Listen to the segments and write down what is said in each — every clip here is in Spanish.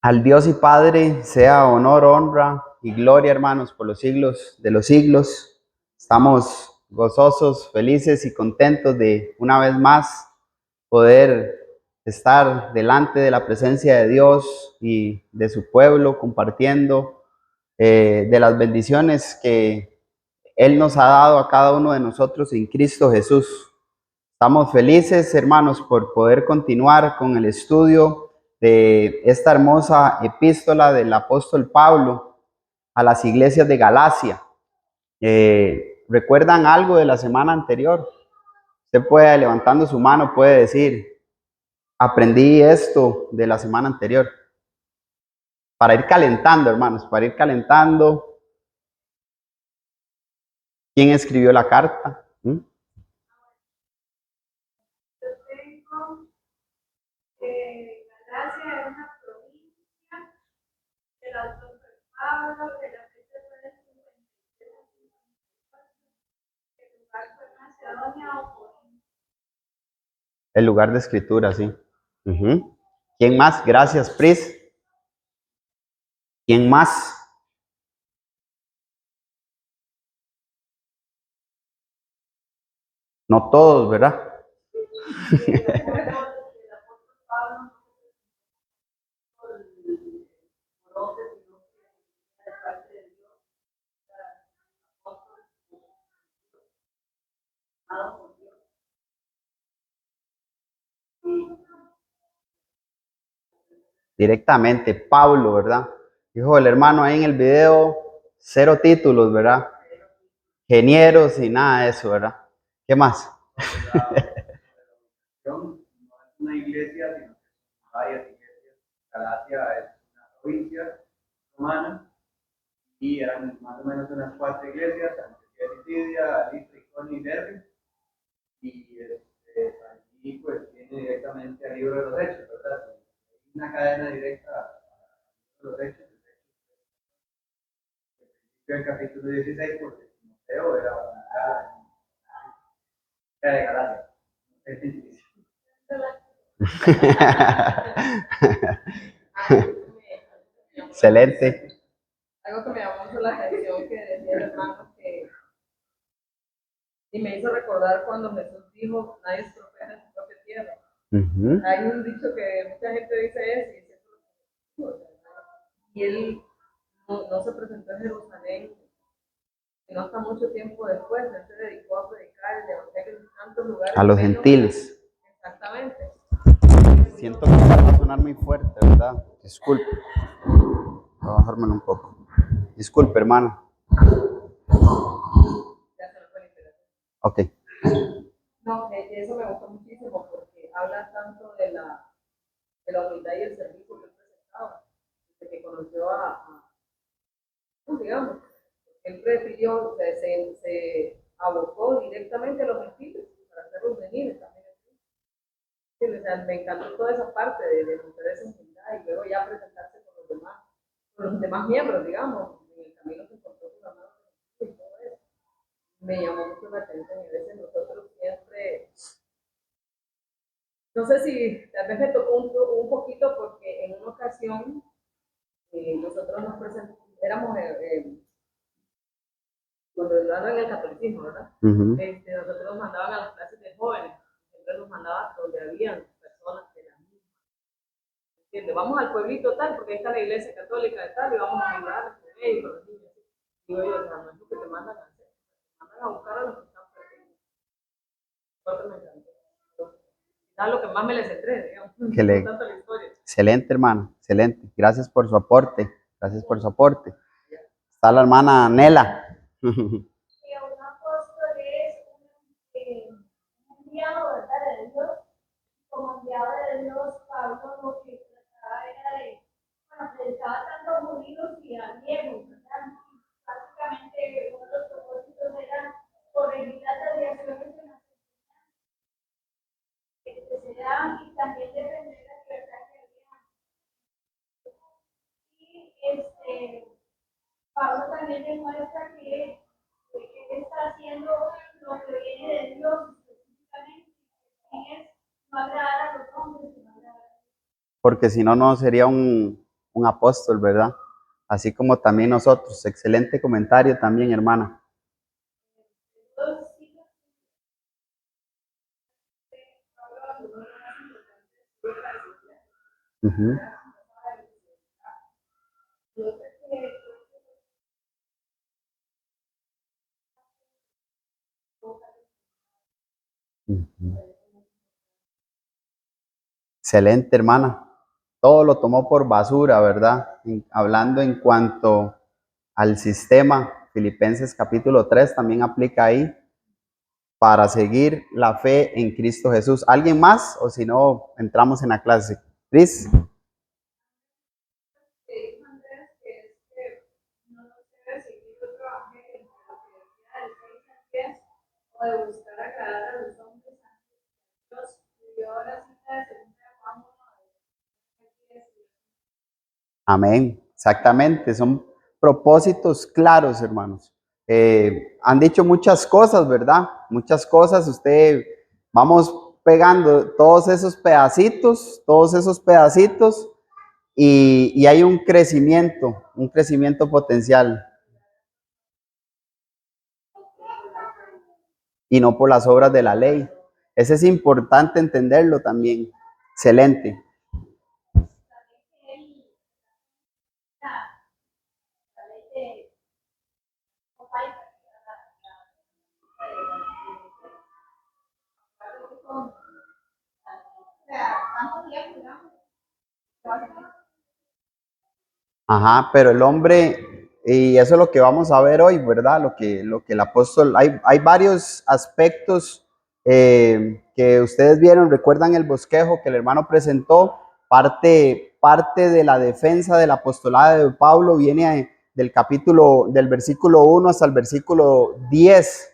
Al Dios y Padre sea honor, honra y gloria, hermanos, por los siglos de los siglos. Estamos gozosos, felices y contentos de una vez más poder estar delante de la presencia de Dios y de su pueblo, compartiendo de las bendiciones que Él nos ha dado a cada uno de nosotros en Cristo Jesús. Estamos felices, hermanos, por poder continuar con el estudio de esta hermosa epístola del apóstol Pablo a las iglesias de Galacia. ¿Recuerdan algo de la semana anterior? Usted puede, levantando su mano, puede decir, aprendí esto de la semana anterior. Para ir calentando, hermanos, para ir calentando. ¿Quién escribió la carta? ¿Mm? Galacia era una provincia del autor Pablo, de la fecha fue el lugar fue Macedonia o Corinto. El lugar de escritura, sí. ¿Quién más? Gracias, Pris. ¿Quién más? No todos, ¿verdad? Directamente, Pablo, ¿verdad? Dijo el hermano ahí en el video, 0 títulos, ¿verdad? Ingenieros y nada de eso, ¿verdad? ¿Qué más? No es una iglesia, sino que son varias iglesias. Galacia es una provincia romana y eran más o menos unas 4 iglesias: Antioquía, Pisidia, Listra, Iconio y Derbe. Y allí pues viene directamente al libro de los Hechos, ¿verdad? Hay una cadena directa a los Hechos. El capítulo 16, porque Timoteo era de Galacia. Excelente. Algo que me llamó mucho la atención que decía el hermano y me hizo recordar cuando Jesús dijo, nadie estropea en su propia tierra. Hay un dicho que mucha gente dice eso y es cierto. Y él no se presentó en Jerusalén, sino hasta mucho tiempo después. Él se dedicó a predicar el evangelio en tantos lugares. A los gentiles. Exactamente. Siento que va a sonar muy fuerte, ¿verdad? Disculpe. Voy a bajármelo un poco. Disculpe, hermano. Ok. No, eso me gustó muchísimo porque habla tanto de la humildad y el servicio que él presentaba, desde que conoció digamos, él prefirió, se abocó directamente a los gentiles para hacerlos venir también. Sí, o sea, me encantó toda esa parte de mostrar esa humildad y luego ya presentarse con los demás miembros, digamos, en el camino se encontró con la mano y todo eso. Me llamó mucho la atención y a veces nosotros siempre, no sé si tal vez me tocó un poquito porque en una ocasión nosotros nos presentamos, éramos cuando hablan el catolicismo, ¿verdad? Nosotros nos mandaban a las clases de jóvenes, siempre nos mandaban donde habían personas de la misma. ¿Entiendes? Vamos al pueblito tal, porque ahí está la iglesia católica de tal, y vamos a ayudar con ellos, con los niños. Digo yo, o sea, no es lo que te mandan a hacer, te mandan a buscar a los que están perdidos. Porque me encantó. Es lo que más me les centré, digamos, no tanto la historia. Excelente, hermano, excelente. Gracias por su aporte. Gracias por su aporte. Está la hermana Nela. Un apóstol es un enviado, ¿verdad? De Dios. Como enviado de Dios, Pablo lo que trataba era de, bueno, predicaba tanto a judíos y a griegos, ¿verdad? Básicamente uno de los propósitos era corregir las desviaciones en las que se dan y también defender la libertad que había. Y Pablo también demuestra que él está haciendo lo que viene de Dios específicamente, y es no agradar a los hombres, sino agradar a Dios. Porque si no, no sería un un apóstol, ¿verdad? Así como también nosotros. Excelente comentario también, hermana. Ujú. Ujú. Excelente, hermana. Todo lo tomó por basura, ¿verdad? Hablando en cuanto al sistema, Filipenses capítulo 3 también aplica ahí para seguir la fe en Cristo Jesús. ¿Alguien más? O si no, entramos en la clase. Cris. Amén, exactamente, son propósitos claros, hermanos. Han dicho muchas cosas, ¿verdad? Muchas cosas, vamos pegando todos esos pedacitos, y hay un crecimiento potencial, y no por las obras de la ley. Ese es importante entenderlo también. Excelente. Ajá, pero el hombre, y eso es lo que vamos a ver hoy, ¿verdad? Lo que el apóstol, hay varios aspectos que ustedes vieron, recuerdan el bosquejo que el hermano presentó, parte de la defensa del apostolado de Pablo viene del versículo 1 hasta el versículo 10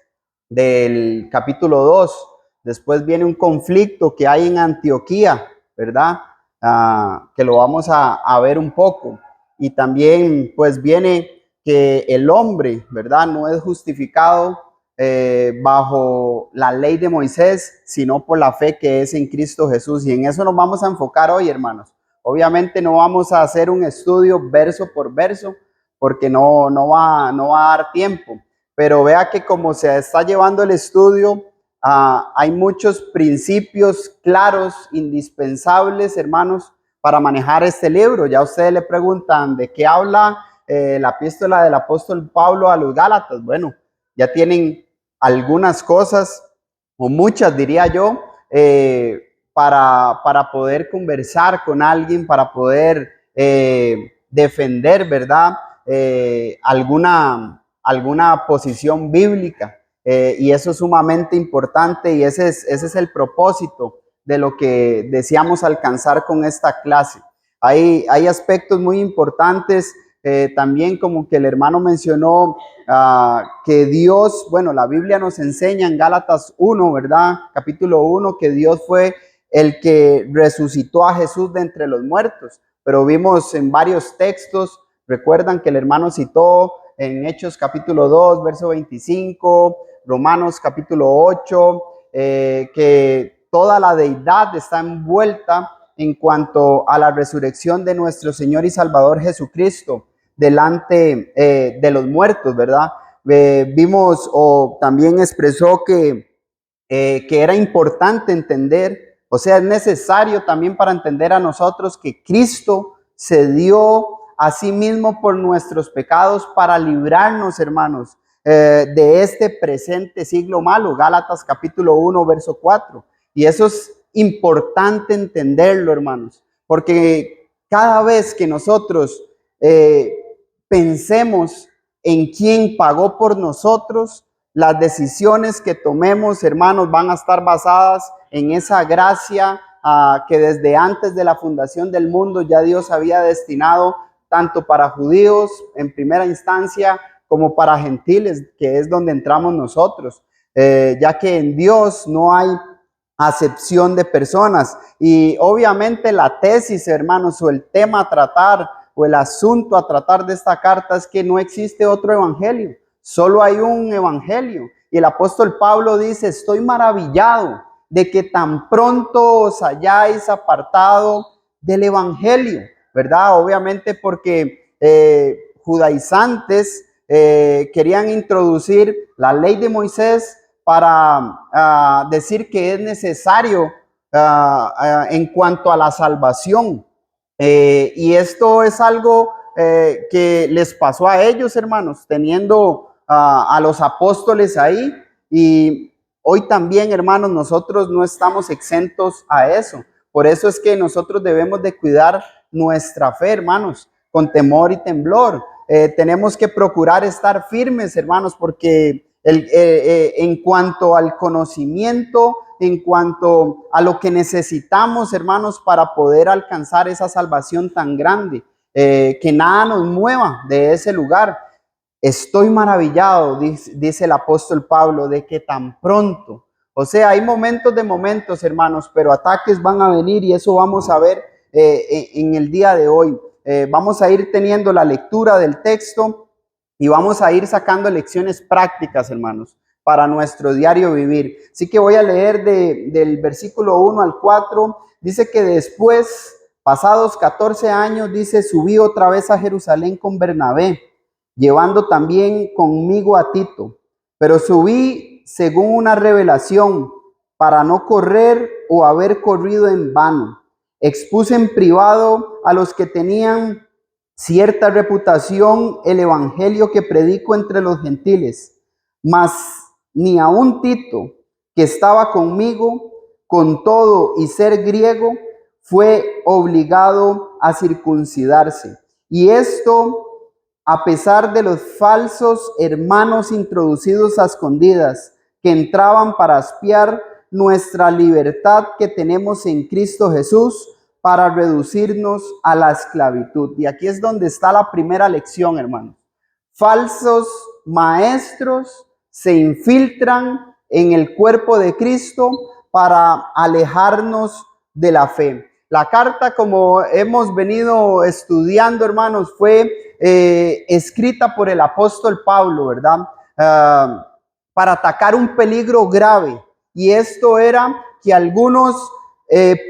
del capítulo 2. Después viene un conflicto que hay en Antioquía, ¿verdad? Que lo vamos a ver un poco. Y también pues viene que el hombre, ¿verdad? No es justificado bajo la ley de Moisés, sino por la fe que es en Cristo Jesús. Y en eso nos vamos a enfocar hoy, hermanos. Obviamente no vamos a hacer un estudio verso por verso, porque no va a dar tiempo. Pero vea que como se está llevando el estudio, hay muchos principios claros, indispensables, hermanos, para manejar este libro. Ya ustedes le preguntan de qué habla la epístola del apóstol Pablo a los Gálatas. Bueno, ya tienen algunas cosas, o muchas diría yo, para poder conversar con alguien, para poder defender, ¿verdad? Alguna posición bíblica. Y eso es sumamente importante, y ese es el propósito de lo que deseamos alcanzar con esta clase. Hay aspectos muy importantes, también como que el hermano mencionó, que Dios, bueno, la Biblia nos enseña en Gálatas 1, ¿verdad? Capítulo 1, que Dios fue el que resucitó a Jesús de entre los muertos. Pero vimos en varios textos, recuerdan que el hermano citó en Hechos capítulo 2, verso 25, Romanos capítulo 8, que toda la deidad está envuelta en cuanto a la resurrección de nuestro Señor y Salvador Jesucristo delante de los muertos, ¿verdad? Vimos, o también expresó que era importante entender, o sea, es necesario también para entender a nosotros que Cristo se dio a sí mismo por nuestros pecados para librarnos, hermanos, de este presente siglo malo. Gálatas capítulo 1, verso 4. Y eso es importante entenderlo, hermanos, porque cada vez que nosotros pensemos en quién pagó por nosotros, las decisiones que tomemos, hermanos, van a estar basadas en esa gracia que desde antes de la fundación del mundo ya Dios había destinado tanto para judíos en primera instancia como para gentiles, que es donde entramos nosotros, ya que en Dios no hay acepción de personas. Y obviamente la tesis, hermanos, o el tema a tratar, o el asunto a tratar de esta carta es que no existe otro evangelio, solo hay un evangelio. Y el apóstol Pablo dice: estoy maravillado de que tan pronto os hayáis apartado del evangelio, ¿verdad? Obviamente porque judaizantes querían introducir la ley de Moisés para decir que es necesario en cuanto a la salvación. Y esto es algo que les pasó a ellos, hermanos, teniendo a los apóstoles ahí. Y hoy también, hermanos, nosotros no estamos exentos a eso. Por eso es que nosotros debemos de cuidar nuestra fe, hermanos, con temor y temblor. Tenemos que procurar estar firmes, hermanos, porque en cuanto al conocimiento, en cuanto a lo que necesitamos, hermanos, para poder alcanzar esa salvación tan grande, que nada nos mueva de ese lugar. Estoy maravillado, dice el apóstol Pablo, de que tan pronto, o sea, hay momentos de momentos, hermanos, pero ataques van a venir y eso vamos a ver en el día de hoy. Vamos a ir teniendo la lectura del texto y vamos a ir sacando lecciones prácticas, hermanos, para nuestro diario vivir. Así que voy a leer del versículo 1 al 4. Dice que después, pasados 14 años, dice, subí otra vez a Jerusalén con Bernabé, llevando también conmigo a Tito. Pero subí según una revelación, para no correr o haber corrido en vano. Expuse en privado a los que tenían cierta reputación el evangelio que predico entre los gentiles, mas ni aun Tito, que estaba conmigo, con todo y ser griego, fue obligado a circuncidarse. Y esto a pesar de los falsos hermanos introducidos a escondidas, que entraban para espiar nuestra libertad que tenemos en Cristo Jesús, para reducirnos a la esclavitud. Y aquí es donde está la primera lección, hermanos. Falsos maestros se infiltran en el cuerpo de Cristo para alejarnos de la fe. La carta, como hemos venido estudiando, hermanos, fue escrita por el apóstol Pablo, ¿verdad? Para atacar un peligro grave. Y esto era que algunos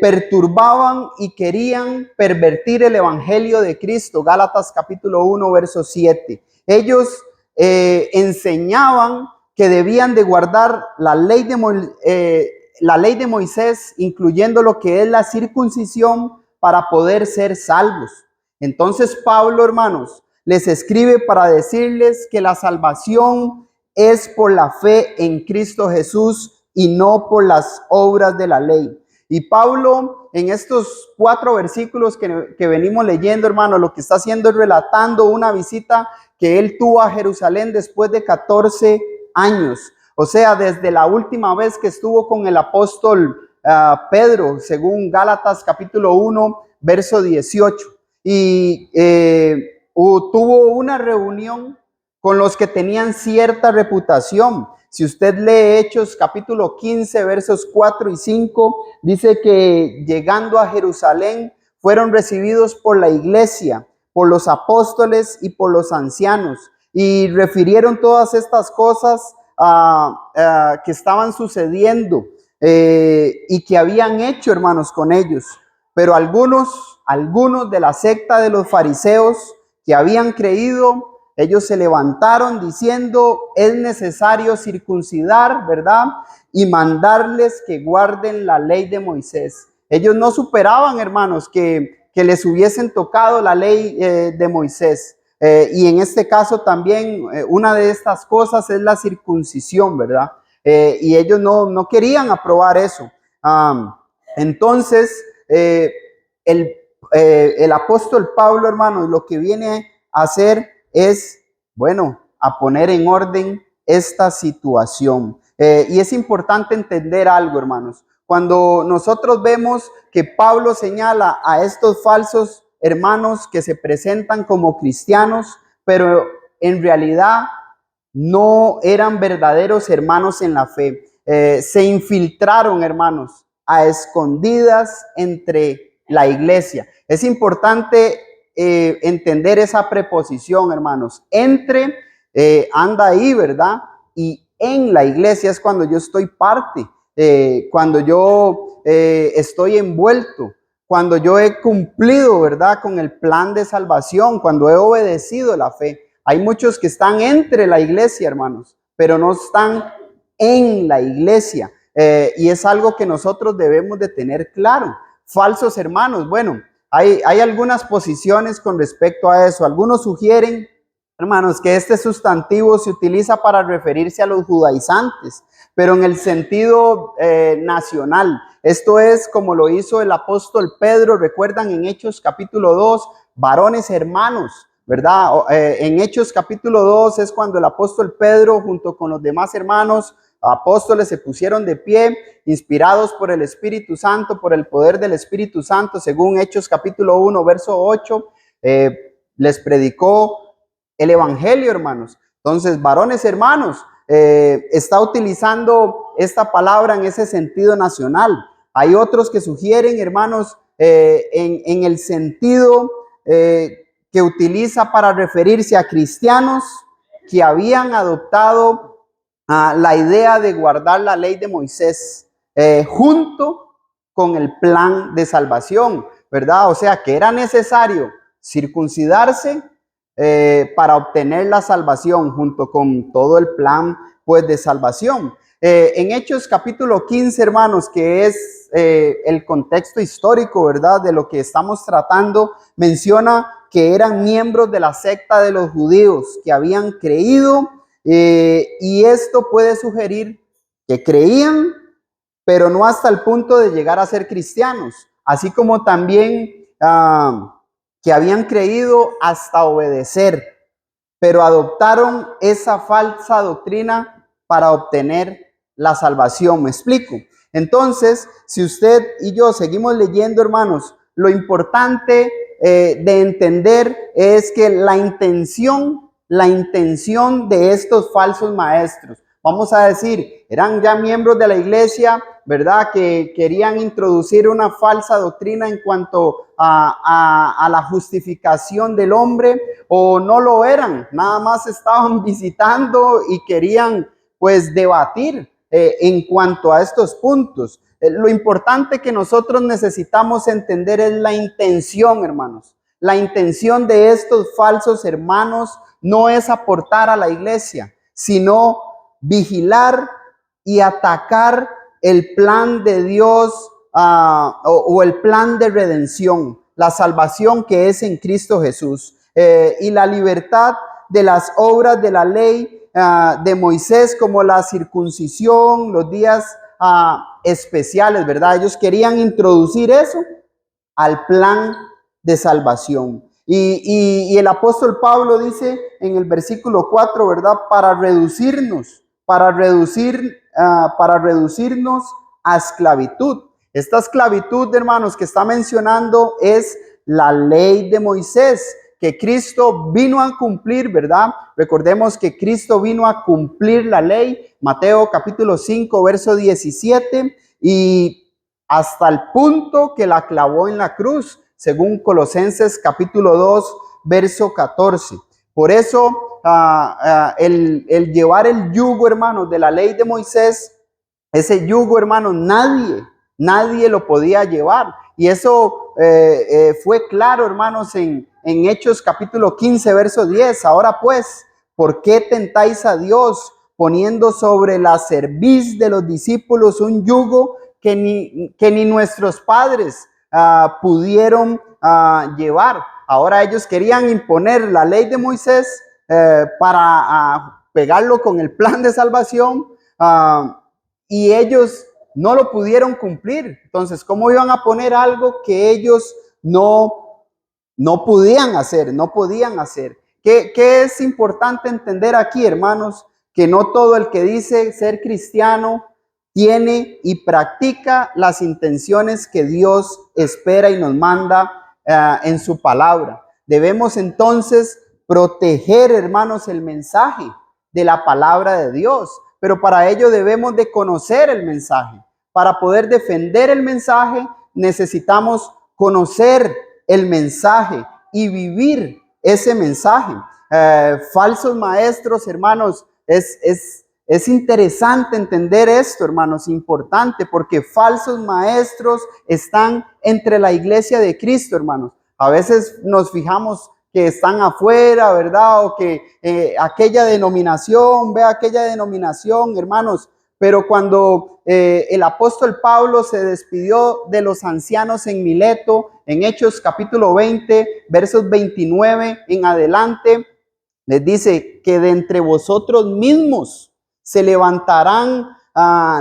perturbaban y querían pervertir el evangelio de Cristo. Gálatas capítulo 1, verso 7. Ellos enseñaban que debían de guardar la ley de Moisés, incluyendo lo que es la circuncisión, para poder ser salvos. Entonces Pablo, hermanos, les escribe para decirles que la salvación es por la fe en Cristo Jesús y no por las obras de la ley. Y Pablo, en estos 4 versículos que venimos leyendo, hermano, lo que está haciendo es relatando una visita que él tuvo a Jerusalén después de 14 años. O sea, desde la última vez que estuvo con el apóstol Pedro, según Gálatas capítulo 1, verso 18. Y tuvo una reunión con los que tenían cierta reputación. Si usted lee Hechos capítulo 15, versos 4 y 5, dice que llegando a Jerusalén fueron recibidos por la iglesia, por los apóstoles y por los ancianos, y refirieron todas estas cosas que estaban sucediendo y que habían hecho, hermanos, con ellos. Pero algunos de la secta de los fariseos que habían creído, ellos se levantaron diciendo, es necesario circuncidar, ¿verdad? Y mandarles que guarden la ley de Moisés. Ellos no superaban, hermanos, que les hubiesen tocado la ley de Moisés. Y en este caso también una de estas cosas es la circuncisión, ¿verdad? Y ellos no querían aprobar eso. Entonces, el apóstol Pablo, hermanos, lo que viene a hacer es, bueno, a poner en orden esta situación. Y es importante entender algo, hermanos. Cuando nosotros vemos que Pablo señala a estos falsos hermanos que se presentan como cristianos, pero en realidad no eran verdaderos hermanos en la fe. Se infiltraron, hermanos, a escondidas entre la iglesia. Es importante entender esa preposición, hermanos. Entre anda ahí, ¿verdad? Y en la iglesia es cuando yo estoy parte, cuando yo estoy envuelto. cuando yo he cumplido, ¿verdad?, con el plan de salvación, cuando he obedecido la fe. Hay muchos que están entre la iglesia, hermanos, pero no están en la iglesia. Y es algo que nosotros debemos de tener claro. Falsos hermanos, bueno, hay algunas posiciones con respecto a eso. Algunos sugieren, hermanos, que este sustantivo se utiliza para referirse a los judaizantes, pero en el sentido nacional. Esto es como lo hizo el apóstol Pedro, recuerdan en Hechos capítulo 2, varones hermanos, ¿verdad? En Hechos capítulo 2 es cuando el apóstol Pedro junto con los demás hermanos apóstoles se pusieron de pie, inspirados por el Espíritu Santo, por el poder del Espíritu Santo, según Hechos capítulo 1, verso 8, les predicó el evangelio, hermanos. Entonces, varones hermanos, está utilizando esta palabra en ese sentido nacional. Hay otros que sugieren, hermanos, en el sentido que utiliza para referirse a cristianos que habían adoptado la idea de guardar la ley de Moisés junto con el plan de salvación, ¿verdad? O sea, que era necesario circuncidarse para obtener la salvación junto con todo el plan, pues, de salvación. En Hechos capítulo 15, hermanos, que es el contexto histórico, ¿verdad?, de lo que estamos tratando, menciona que eran miembros de la secta de los judíos que habían creído. Y esto puede sugerir que creían, pero no hasta el punto de llegar a ser cristianos, así como también que habían creído hasta obedecer, pero adoptaron esa falsa doctrina para obtener la salvación. ¿Me explico? Entonces, si usted y yo seguimos leyendo, hermanos, lo importante de entender es que la intención de estos falsos maestros, vamos a decir, eran ya miembros de la iglesia, ¿verdad?, que querían introducir una falsa doctrina en cuanto a la justificación del hombre, o no lo eran, nada más estaban visitando y querían, pues, debatir en cuanto a estos puntos. Lo importante que nosotros necesitamos entender es la intención, hermanos. La intención de estos falsos hermanos no es aportar a la iglesia, sino vigilar y atacar el plan de Dios o el plan de redención, la salvación que es en Cristo Jesús, y la libertad de las obras de la ley de Moisés, como la circuncisión, los días especiales, ¿verdad? Ellos querían introducir eso al plan de salvación. Y el apóstol Pablo dice en el versículo 4, ¿verdad?, para reducirnos a esclavitud. Esta esclavitud, hermanos, que está mencionando es la ley de Moisés, que Cristo vino a cumplir, ¿verdad? Recordemos que Cristo vino a cumplir la ley, Mateo capítulo 5, verso 17, y hasta el punto que la clavó en la cruz, según Colosenses capítulo 2, verso 14. Por eso, el llevar el yugo, hermanos, de la ley de Moisés, ese yugo, hermanos, nadie lo podía llevar. Y eso fue claro, hermanos, en Hechos capítulo 15, verso 10. Ahora pues, ¿por qué tentáis a Dios poniendo sobre la cerviz de los discípulos un yugo que ni nuestros padres pudieron llevar? Ahora ellos querían imponer la ley de Moisés para pegarlo con el plan de salvación, y ellos no lo pudieron cumplir. Entonces, ¿cómo iban a poner algo que ellos no podían hacer? ¿Qué es importante entender aquí, hermanos? Que no todo el que dice ser cristiano tiene y practica las intenciones que Dios espera y nos manda en su palabra. Debemos entonces proteger, hermanos, el mensaje de la palabra de Dios, pero para ello debemos de conocer el mensaje. Para poder defender el mensaje necesitamos conocer el mensaje y vivir ese mensaje. Falsos maestros, hermanos, es Es interesante entender esto, hermanos, importante, porque falsos maestros están entre la iglesia de Cristo, hermanos. A veces nos fijamos que están afuera, ¿verdad? O que aquella denominación, ve aquella denominación, hermanos. Pero cuando el apóstol Pablo se despidió de los ancianos en Mileto, en Hechos capítulo 20, versos 29 en adelante, les dice que de entre vosotros mismos se levantarán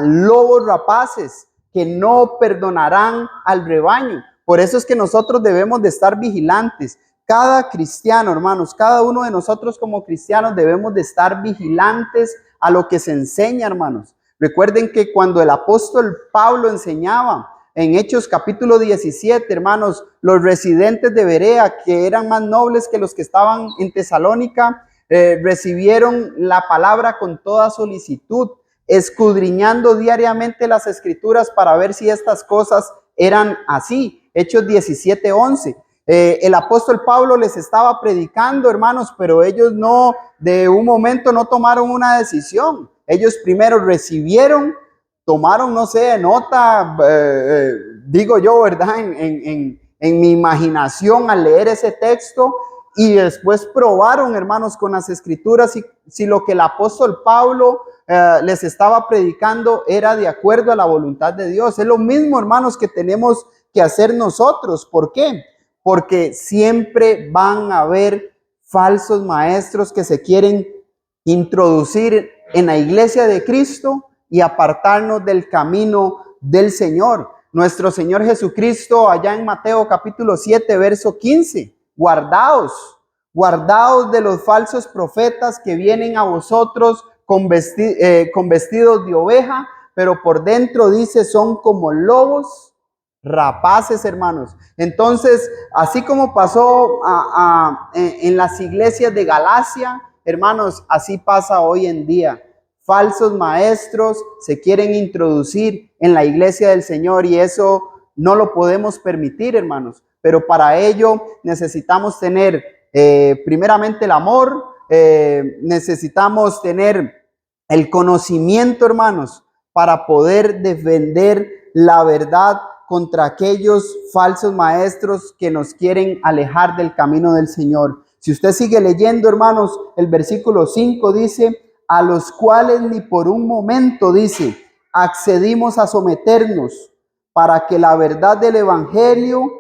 lobos rapaces que no perdonarán al rebaño. Por eso es que nosotros debemos de estar vigilantes. Cada cristiano, hermanos, cada uno de nosotros como cristianos debemos de estar vigilantes a lo que se enseña, hermanos. Recuerden que cuando el apóstol Pablo enseñaba en Hechos capítulo 17, hermanos, los residentes de Berea, que eran más nobles que los que estaban en Tesalónica, recibieron la palabra con toda solicitud, escudriñando diariamente las escrituras para ver si estas cosas eran así. Hechos 17:11. El apóstol Pablo les estaba predicando, hermanos, pero ellos no, de un momento no tomaron una decisión. Ellos primero recibieron, tomaron, no sé, nota, digo yo, ¿verdad? En mi imaginación al leer ese texto, y después probaron, hermanos, con las escrituras si lo que el apóstol Pablo les estaba predicando era de acuerdo a la voluntad de Dios. Es lo mismo, hermanos, que tenemos que hacer nosotros. ¿Por qué? Porque siempre van a haber falsos maestros que se quieren introducir en la iglesia de Cristo y apartarnos del camino del Señor. Nuestro Señor Jesucristo, allá en Mateo capítulo 7, verso 15, guardaos de los falsos profetas que vienen a vosotros con vestidos de oveja, pero por dentro dice son como lobos rapaces, hermanos. Entonces, así como pasó en las iglesias de Galacia, hermanos, así pasa hoy en día. Falsos maestros se quieren introducir en la iglesia del Señor y eso no lo podemos permitir, hermanos. Pero para ello necesitamos tener primeramente el amor, necesitamos tener el conocimiento, hermanos, para poder defender la verdad contra aquellos falsos maestros que nos quieren alejar del camino del Señor. Si usted sigue leyendo, hermanos, el versículo 5 dice, a los cuales ni por un momento, dice, accedimos a someternos para que la verdad del evangelio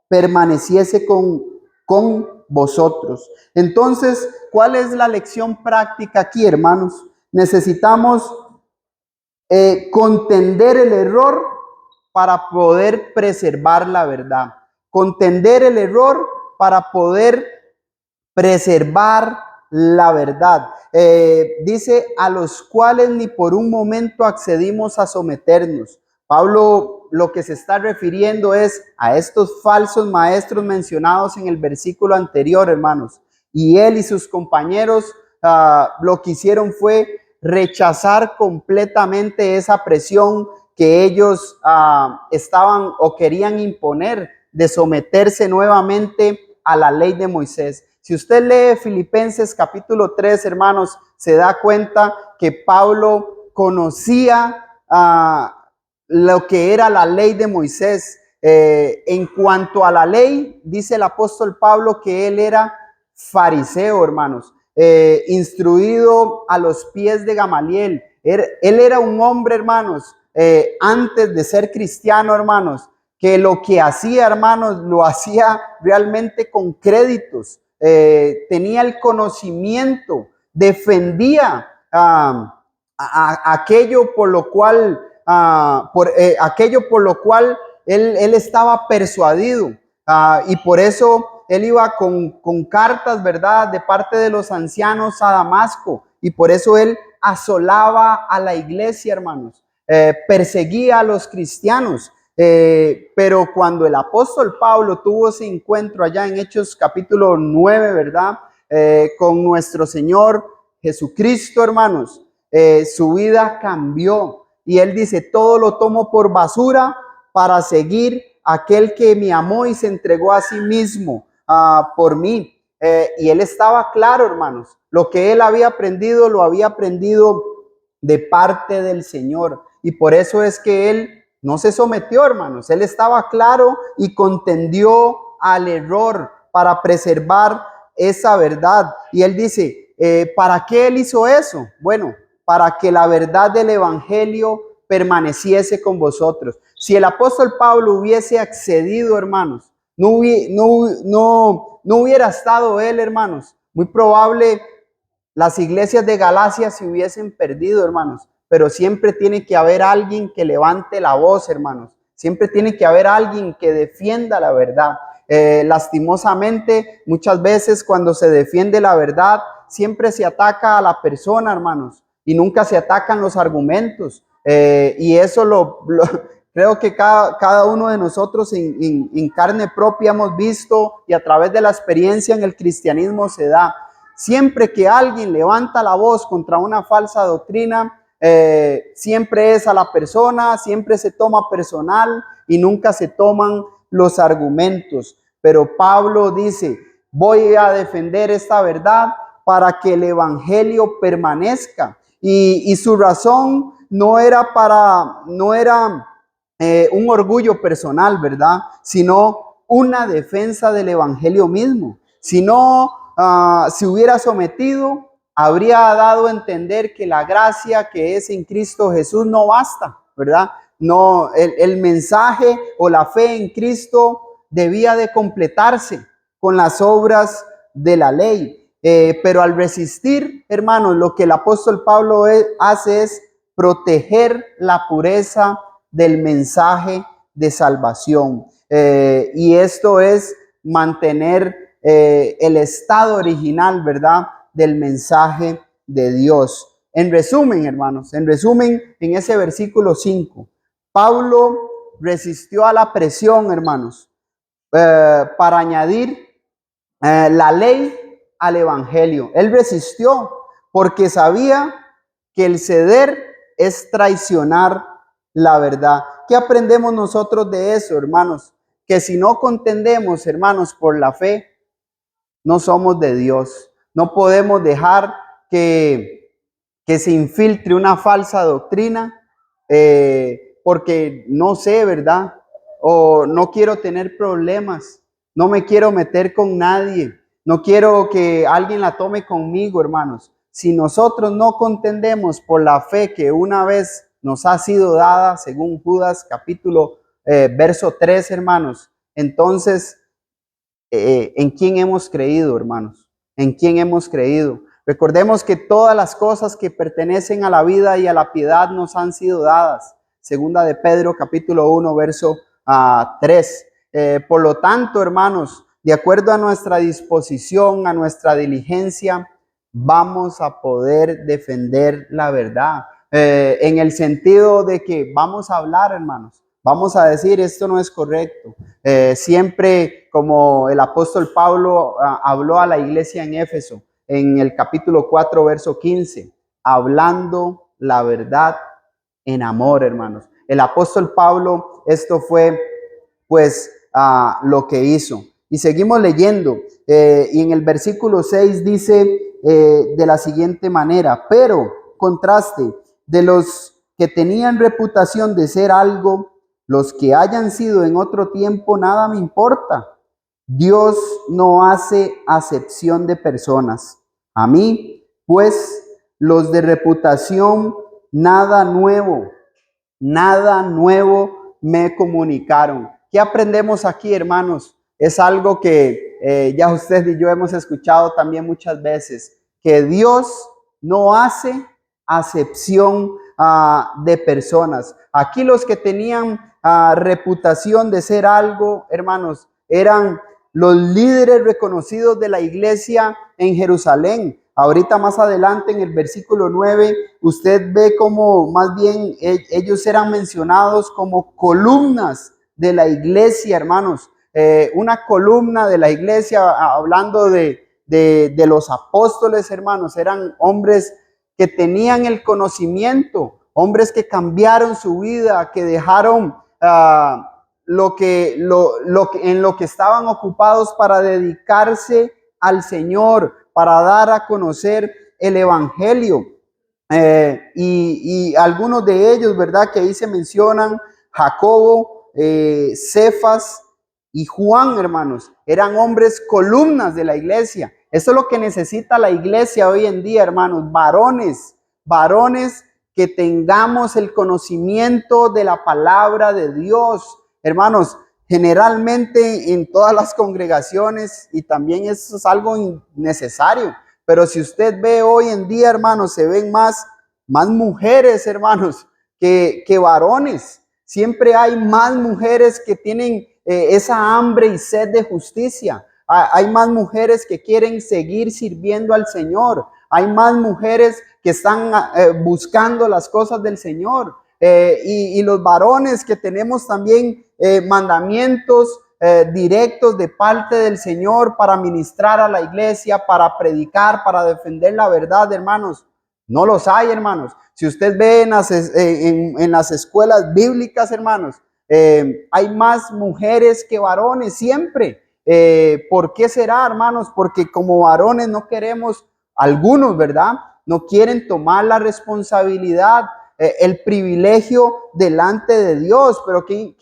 permaneciese con vosotros. Entonces, ¿cuál es la lección práctica aquí, hermanos? Necesitamos contender el error para poder preservar la verdad. Contender el error para poder preservar la verdad. Dice, a los cuales ni por un momento accedimos a someternos. Pablo lo que se está refiriendo es a estos falsos maestros mencionados en el versículo anterior, hermanos. Y él y sus compañeros lo que hicieron fue rechazar completamente esa presión que ellos estaban o querían imponer de someterse nuevamente a la ley de Moisés. Si usted lee Filipenses capítulo 3, hermanos, se da cuenta que Pablo conocía lo que era la ley de Moisés. En cuanto a la ley, dice el apóstol Pablo que él era fariseo, hermanos, instruido a los pies de Gamaliel. Él era un hombre, hermanos, antes de ser cristiano, hermanos, que lo que hacía, hermanos, lo hacía realmente con créditos. Tenía el conocimiento, defendía aquello por lo cual él estaba persuadido, y por eso él iba con cartas, ¿verdad?, de parte de los ancianos a Damasco, y por eso él asolaba a la iglesia, hermanos, perseguía a los cristianos. Pero cuando el apóstol Pablo tuvo ese encuentro allá en Hechos capítulo 9, ¿verdad?, con nuestro Señor Jesucristo, hermanos, su vida cambió. Y él dice, todo lo tomo por basura para seguir aquel que me amó y se entregó a sí mismo por mí. Y él estaba claro, hermanos, lo que él había aprendido, lo había aprendido de parte del Señor. Y por eso es que él no se sometió, hermanos. Él estaba claro y contendió al error para preservar esa verdad. Y él dice, ¿para qué él hizo eso? Bueno, para que la verdad del evangelio permaneciese con vosotros. Si el apóstol Pablo hubiese accedido, hermanos, no hubiera estado él, hermanos. Muy probable las iglesias de Galacia se hubiesen perdido, hermanos. Pero siempre tiene que haber alguien que levante la voz, hermanos. Siempre tiene que haber alguien que defienda la verdad. Lastimosamente, muchas veces cuando se defiende la verdad, siempre se ataca a la persona, hermanos, y nunca se atacan los argumentos. Y eso creo que cada uno de nosotros en carne propia hemos visto, y a través de la experiencia en el cristianismo se da. Siempre que alguien levanta la voz contra una falsa doctrina, siempre es a la persona, siempre se toma personal y nunca se toman los argumentos. Pero Pablo dice, voy a defender esta verdad para que el evangelio permanezca. Y su razón no era un orgullo personal, ¿verdad? Sino una defensa del evangelio mismo. Si no se hubiera sometido, habría dado a entender que la gracia que es en Cristo Jesús no basta, ¿verdad? No, el mensaje o la fe en Cristo debía de completarse con las obras de la ley. Pero al resistir, hermanos, lo que el apóstol Pablo hace es proteger la pureza del mensaje de salvación. Y esto es mantener el estado original, ¿verdad?, del mensaje de Dios. En resumen, hermanos, en ese versículo 5, Pablo resistió a la presión, hermanos, para añadir la ley al evangelio. Él resistió porque sabía que el ceder es traicionar la verdad. ¿Qué aprendemos nosotros de eso, hermanos? Que si no contendemos, hermanos, por la fe, no somos de Dios. No podemos dejar que se infiltre una falsa doctrina porque no sé, ¿verdad? O no quiero tener problemas. No me quiero meter con nadie. No quiero que alguien la tome conmigo, hermanos. Si nosotros no contendemos por la fe que una vez nos ha sido dada, según Judas capítulo verso 3, hermanos, entonces ¿en quién hemos creído, hermanos? ¿En quién hemos creído? Recordemos que todas las cosas que pertenecen a la vida y a la piedad nos han sido dadas. Segunda de Pedro, capítulo 1, verso 3. Por lo tanto, hermanos, de acuerdo a nuestra disposición, a nuestra diligencia, vamos a poder defender la verdad. En el sentido de que vamos a hablar, hermanos. Vamos a decir, esto no es correcto. Siempre como el apóstol Pablo habló a la iglesia en Éfeso, en el capítulo 4, verso 15, hablando la verdad en amor, hermanos. El apóstol Pablo, esto fue pues lo que hizo. Y seguimos leyendo. Y en el versículo 6 dice de la siguiente manera, pero, contraste, de los que tenían reputación de ser algo, los que hayan sido en otro tiempo, nada me importa. Dios no hace acepción de personas. A mí, pues, los de reputación, nada nuevo me comunicaron. ¿Qué aprendemos aquí, hermanos? Es algo que ya usted y yo hemos escuchado también muchas veces, que Dios no hace acepción de personas. Aquí los que tenían reputación de ser algo, hermanos, eran los líderes reconocidos de la iglesia en Jerusalén. Ahorita más adelante en el versículo 9, usted ve como más bien ellos eran mencionados como columnas de la iglesia, hermanos. Una columna de la iglesia, hablando de los apóstoles, hermanos, eran hombres que tenían el conocimiento, hombres que cambiaron su vida, que dejaron en lo que estaban ocupados para dedicarse al Señor, para dar a conocer el evangelio. y algunos de ellos, ¿verdad? Que ahí se mencionan, Jacobo, Cefas y Juan, hermanos, eran hombres columnas de la iglesia. Eso es lo que necesita la iglesia hoy en día, hermanos, varones que tengamos el conocimiento de la palabra de Dios. Hermanos, generalmente en todas las congregaciones, y también eso es algo necesario, pero si usted ve hoy en día, hermanos, se ven más mujeres, hermanos, que varones. Siempre hay más mujeres que tienen esa hambre y sed de justicia. Hay más mujeres que quieren seguir sirviendo al Señor. Hay más mujeres que están buscando las cosas del Señor. Y los varones que tenemos también mandamientos directos de parte del Señor para ministrar a la iglesia, para predicar, para defender la verdad, hermanos. No los hay, hermanos. Si usted ve en las escuelas bíblicas, hermanos, hay más mujeres que varones siempre. ¿Por qué será, hermanos? Porque como varones no queremos, algunos, ¿verdad? No quieren tomar la responsabilidad, el privilegio delante de Dios. Pero qué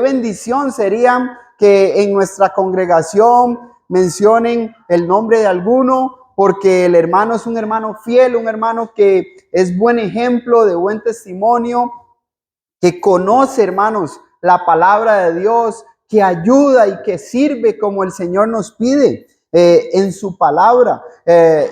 bendición sería que en nuestra congregación mencionen el nombre de alguno, porque el hermano es un hermano fiel, un hermano que es buen ejemplo, de buen testimonio, que conoce, hermanos, la palabra de Dios, que ayuda y que sirve como el Señor nos pide en su palabra.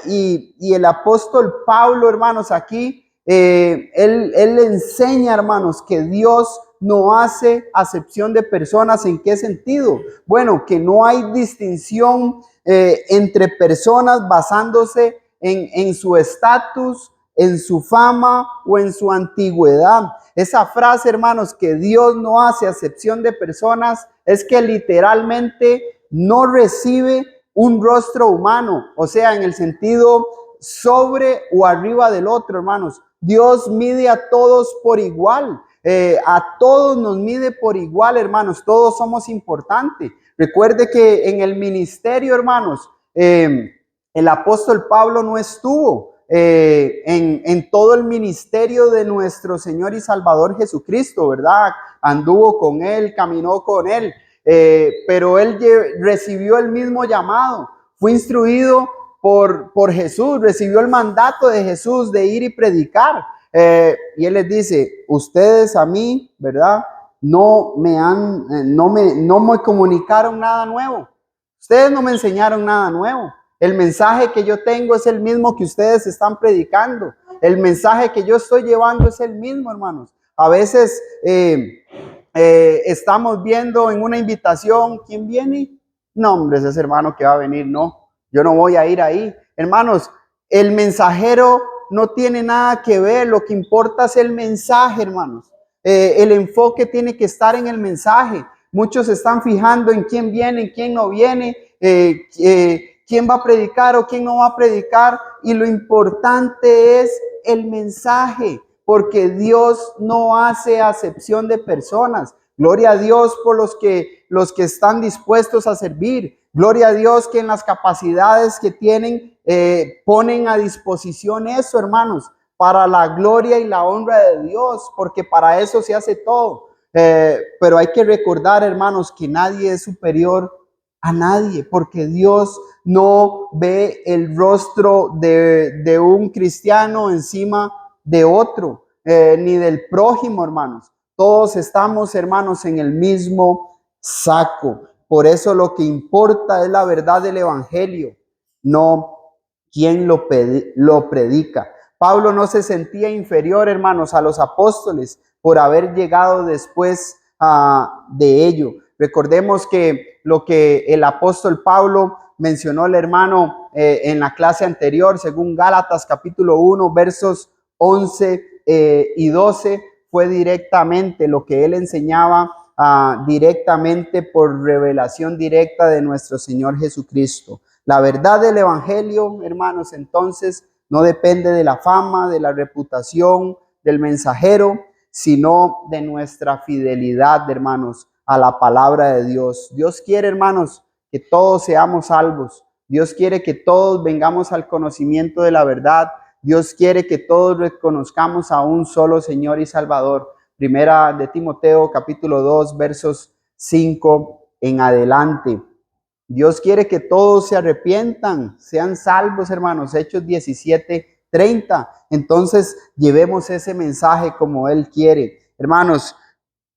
Y el apóstol Pablo, hermanos, aquí, él enseña, hermanos, que Dios no hace acepción de personas. ¿En qué sentido? Bueno, que no hay distinción entre personas basándose en su estatus, en su fama o en su antigüedad. Esa frase, hermanos, que Dios no hace acepción de personas, es que literalmente no recibe un rostro humano, o sea, en el sentido sobre o arriba del otro, hermanos. Dios mide a todos por igual. A todos nos mide por igual, hermanos. Todos somos importantes. Recuerde que en el ministerio, hermanos, el apóstol Pablo no estuvo en todo el ministerio de nuestro Señor y Salvador Jesucristo, ¿verdad? Anduvo con él, caminó con él, pero él recibió el mismo llamado, fue instruido por Jesús, recibió el mandato de Jesús de ir y predicar. Y él les dice, ustedes a mí, ¿verdad? No me comunicaron nada nuevo. Ustedes no me enseñaron nada nuevo. El mensaje que yo tengo es el mismo que ustedes están predicando. El mensaje que yo estoy llevando es el mismo, hermanos. A veces estamos viendo en una invitación, ¿quién viene? No, hombre, ese hermano que va a venir, no. Yo no voy a ir ahí. Hermanos, el mensajero no tiene nada que ver. Lo que importa es el mensaje, hermanos. El enfoque tiene que estar en el mensaje. Muchos se están fijando en quién viene, en quién no viene, quién va a predicar o quién no va a predicar. Y lo importante es el mensaje, porque Dios no hace acepción de personas. Gloria a Dios por los que están dispuestos a servir. Gloria a Dios que en las capacidades que tienen ponen a disposición eso, hermanos, para la gloria y la honra de Dios, porque para eso se hace todo. Pero hay que recordar, hermanos, que nadie es superior a nadie, porque Dios no ve el rostro de un cristiano encima de otro, ni del prójimo, hermanos. Todos estamos, hermanos, en el mismo saco. Por eso lo que importa es la verdad del evangelio, no quién lo predica. Pablo no se sentía inferior, hermanos, a los apóstoles por haber llegado después de ello. Recordemos que lo que el apóstol Pablo mencionó el hermano en la clase anterior, según Gálatas capítulo 1, versos 11 y 12, fue directamente lo que él enseñaba directamente por revelación directa de nuestro Señor Jesucristo. La verdad del evangelio, hermanos, entonces no depende de la fama, de la reputación del mensajero, sino de nuestra fidelidad, hermanos, a la palabra de Dios. Dios quiere, hermanos, que todos seamos salvos. Dios quiere que todos vengamos al conocimiento de la verdad. Dios quiere que todos reconozcamos a un solo Señor y Salvador. Primera de Timoteo, capítulo 2, versos 5 en adelante. Dios quiere que todos se arrepientan, sean salvos, hermanos. Hechos 17:30. Entonces, llevemos ese mensaje como Él quiere. Hermanos,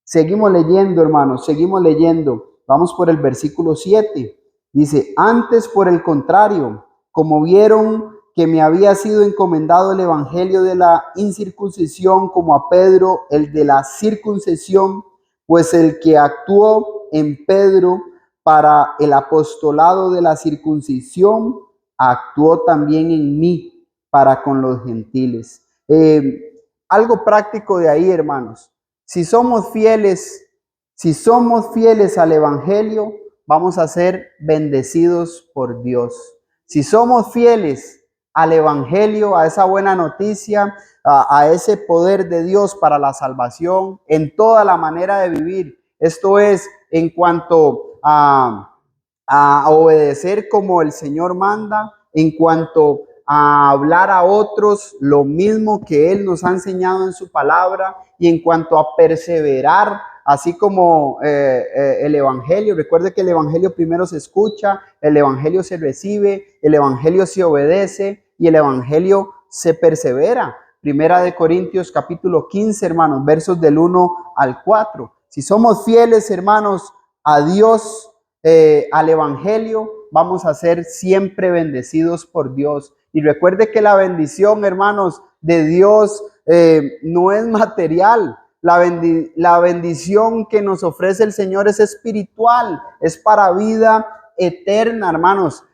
seguimos leyendo, hermanos, seguimos leyendo. Vamos por el versículo 7. Dice, antes por el contrario, como vieron que me había sido encomendado el evangelio de la incircuncisión como a Pedro el de la circuncisión, pues el que actuó en Pedro para el apostolado de la circuncisión, actuó también en mí para con los gentiles. Algo práctico de ahí, hermanos. Si somos fieles al evangelio, vamos a ser bendecidos por Dios. Si somos fieles al evangelio, a esa buena noticia, a ese poder de Dios para la salvación en toda la manera de vivir, esto es en cuanto a obedecer como el Señor manda, en cuanto a hablar a otros lo mismo que Él nos ha enseñado en su palabra, y en cuanto a perseverar, así como el evangelio. Recuerde que el evangelio primero se escucha, el evangelio se recibe, el evangelio se obedece y el evangelio se persevera. Primera de Corintios capítulo 15, hermanos, versos del 1 al 4. Si somos fieles, hermanos, a Dios, al evangelio, vamos a ser siempre bendecidos por Dios. Y recuerde que la bendición, hermanos, de Dios no es material. La bendición que nos ofrece el Señor es espiritual, es para vida eterna, hermanos.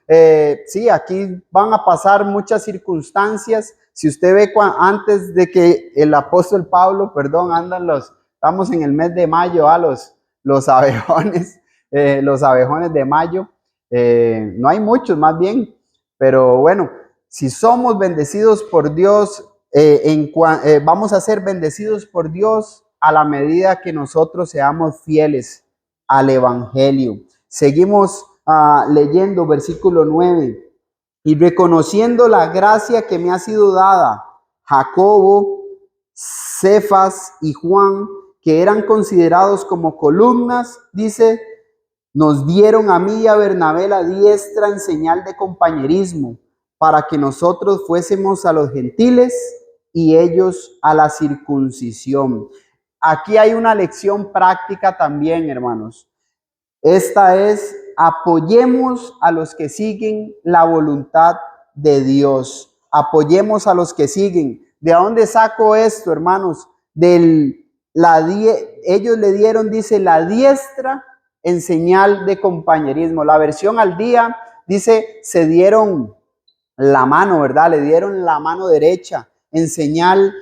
Sí, aquí van a pasar muchas circunstancias. Si usted ve antes de que el apóstol Pablo, estamos en el mes de mayo, los abejones, los abejones de mayo. No hay muchos, más bien, pero bueno, si somos bendecidos por Dios, vamos a ser bendecidos por Dios a la medida que nosotros seamos fieles al evangelio. Seguimos leyendo versículo 9. Y reconociendo la gracia que me ha sido dada, Jacobo, Cefas y Juan, que eran considerados como columnas, dice, nos dieron a mí y a Bernabé la diestra en señal de compañerismo, para que nosotros fuésemos a los gentiles y ellos a la circuncisión. Aquí hay una lección práctica también, hermanos. Esta es, apoyemos a los que siguen la voluntad de Dios. Apoyemos a los que siguen. ¿De dónde saco esto, hermanos? Ellos le dieron, dice, la diestra en señal de compañerismo. La versión al día dice, se dieron la mano, ¿verdad? Le dieron la mano derecha en señal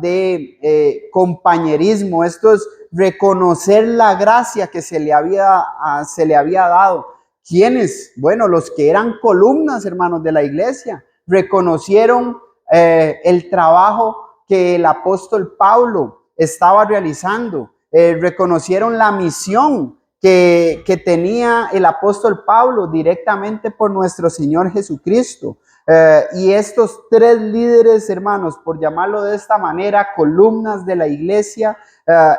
de compañerismo. Esto es reconocer la gracia que se le había dado. ¿Quiénes? Bueno, los que eran columnas, hermanos, de la iglesia, reconocieron el trabajo que el apóstol Pablo estaba realizando, reconocieron la misión que tenía el apóstol Pablo directamente por nuestro Señor Jesucristo. Y estos tres líderes, hermanos, por llamarlo de esta manera, columnas de la iglesia,